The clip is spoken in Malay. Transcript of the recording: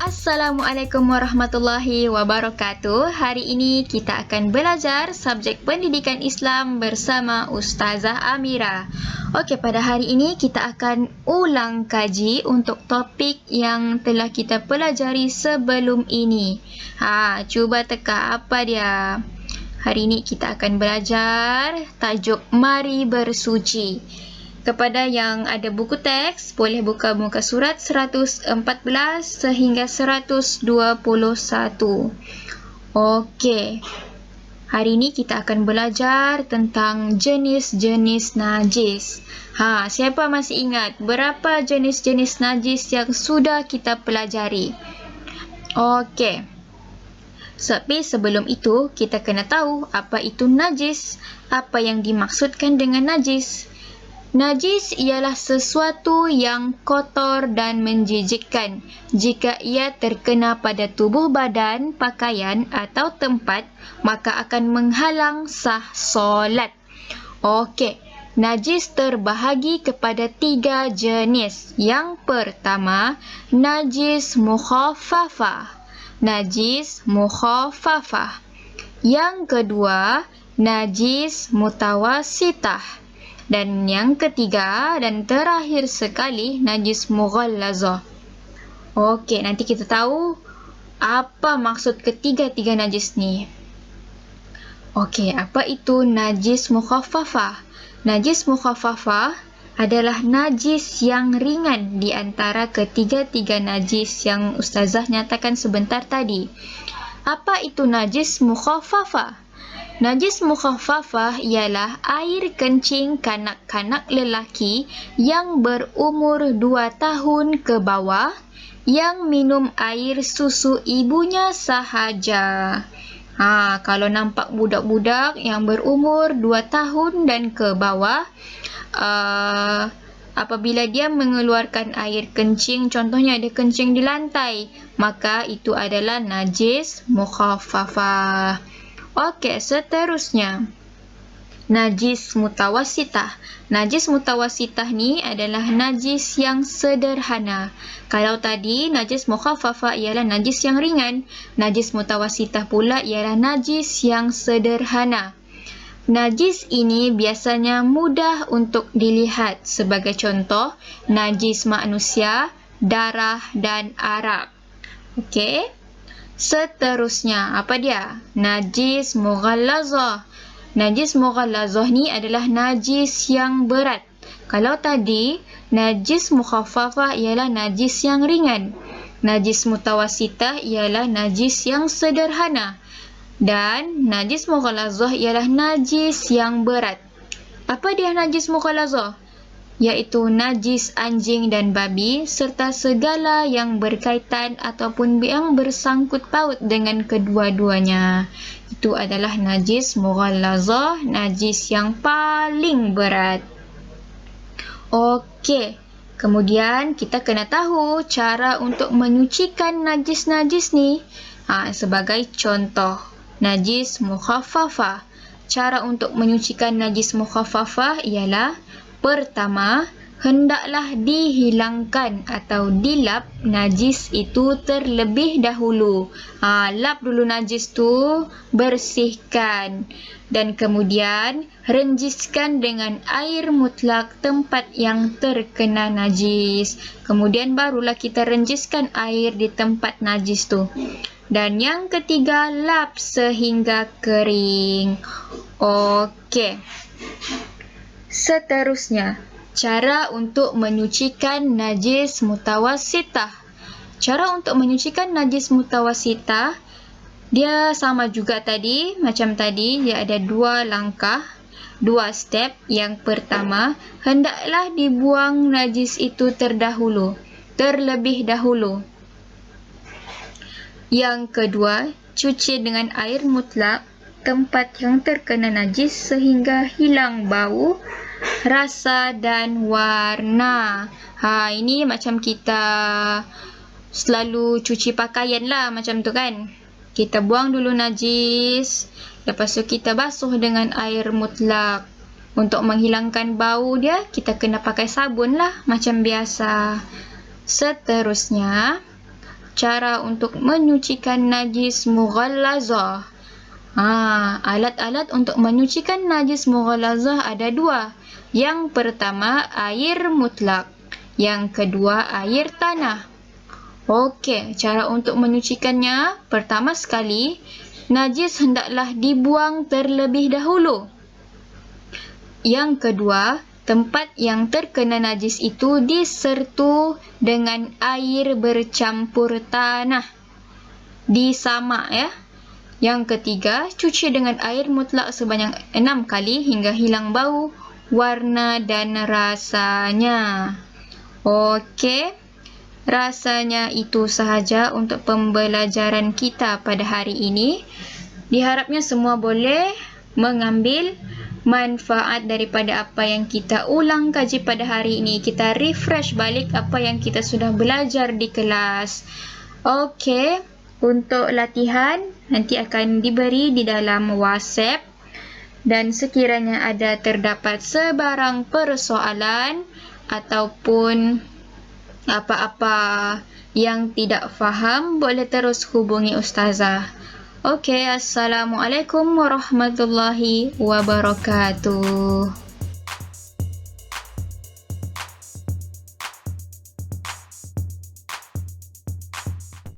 Assalamualaikum warahmatullahi wabarakatuh. Hari ini kita akan belajar subjek pendidikan Islam bersama Ustazah Amira. Okey, pada hari ini kita akan ulang kaji untuk topik yang telah kita pelajari sebelum ini. Cuba teka apa dia? Hari ini kita akan belajar tajuk Mari Bersuci. Kepada yang ada buku teks, boleh buka muka surat 114 sehingga 121. Okey. Hari ini kita akan belajar tentang jenis-jenis najis. Siapa masih ingat berapa jenis-jenis najis yang sudah kita pelajari? Okey. Tapi sebelum itu, kita kena tahu apa itu najis, apa yang dimaksudkan dengan najis. Najis ialah sesuatu yang kotor dan menjijikkan. Jika ia terkena pada tubuh badan, pakaian atau tempat, maka akan menghalang sah solat. Okey, najis terbahagi kepada 3 jenis. Yang pertama, najis mukhaffafah. Najis mukhaffafah. Yang kedua, najis mutawassithah. Dan yang ketiga dan terakhir sekali, najis mughallazah. Okey, nanti kita tahu apa maksud ketiga-tiga najis ni. Okey, apa itu najis mukhaffafah? Najis mukhaffafah adalah najis yang ringan di antara ketiga-tiga najis yang Ustazah nyatakan sebentar tadi. Apa itu najis mukhaffafah? Najis mukhaffafah ialah air kencing kanak-kanak lelaki yang berumur 2 tahun ke bawah yang minum air susu ibunya sahaja. Kalau nampak budak-budak yang berumur 2 tahun dan ke bawah, apabila dia mengeluarkan air kencing, contohnya dia kencing di lantai, maka itu adalah najis mukhaffafah. Okey, seterusnya, najis mutawassithah. Najis mutawassithah ni adalah najis yang sederhana. Kalau tadi najis mukhaffafah ialah najis yang ringan, najis mutawassithah pula ialah najis yang sederhana. Najis ini biasanya mudah untuk dilihat. Sebagai contoh, najis manusia, darah dan arak. Okey. Seterusnya, apa dia? Najis mughallazah. Najis mughallazah ni adalah najis yang berat. Kalau tadi, najis mukhaffafah ialah najis yang ringan. Najis mutawassithah ialah najis yang sederhana. Dan najis mughallazah ialah najis yang berat. Apa dia najis mughallazah? Iaitu najis anjing dan babi serta segala yang berkaitan ataupun yang bersangkut paut dengan kedua-duanya. Itu adalah najis mughallazah, najis yang paling berat. Okey, kemudian kita kena tahu cara untuk menyucikan najis-najis ni. Sebagai contoh, najis mukhaffafah. Cara untuk menyucikan najis mukhaffafah ialah: pertama, hendaklah dihilangkan atau dilap najis itu terlebih dahulu. Lap dulu najis tu, bersihkan. Dan kemudian, renjiskan dengan air mutlak tempat yang terkena najis. Kemudian barulah kita renjiskan air di tempat najis tu. Dan yang ketiga, lap sehingga kering. Okey. Seterusnya, cara untuk menyucikan najis mutawassithah. Cara untuk menyucikan najis mutawassithah, dia sama juga tadi, macam tadi, dia ada 2 langkah, 2 step. Yang pertama, hendaklah dibuang najis itu terlebih dahulu. Yang kedua, cuci dengan air mutlak tempat yang terkena najis sehingga hilang bau, rasa dan warna. Ini macam kita selalu cuci pakaian lah, macam tu kan. Kita buang dulu najis, lepas tu kita basuh dengan air mutlak. Untuk menghilangkan bau dia, kita kena pakai sabun lah, macam biasa. Seterusnya, cara untuk menyucikan najis mughallazah. Alat-alat untuk menyucikan najis mughallazah ada dua. Yang pertama, air mutlak. Yang kedua, air tanah. Okey, cara untuk menyucikannya, pertama sekali, najis hendaklah dibuang terlebih dahulu. Yang kedua, tempat yang terkena najis itu disertu dengan air bercampur tanah. Disamak ya. Yang ketiga, cuci dengan air mutlak sebanyak 6 kali hingga hilang bau, warna dan rasanya. Okey, rasanya itu sahaja untuk pembelajaran kita pada hari ini. Diharapnya semua boleh mengambil manfaat daripada apa yang kita ulang kaji pada hari ini. Kita refresh balik apa yang kita sudah belajar di kelas. Okey, untuk latihan nanti akan diberi di dalam WhatsApp, dan sekiranya ada terdapat sebarang persoalan ataupun apa-apa yang tidak faham, boleh terus hubungi Ustazah. Okey, Assalamualaikum warahmatullahi wabarakatuh.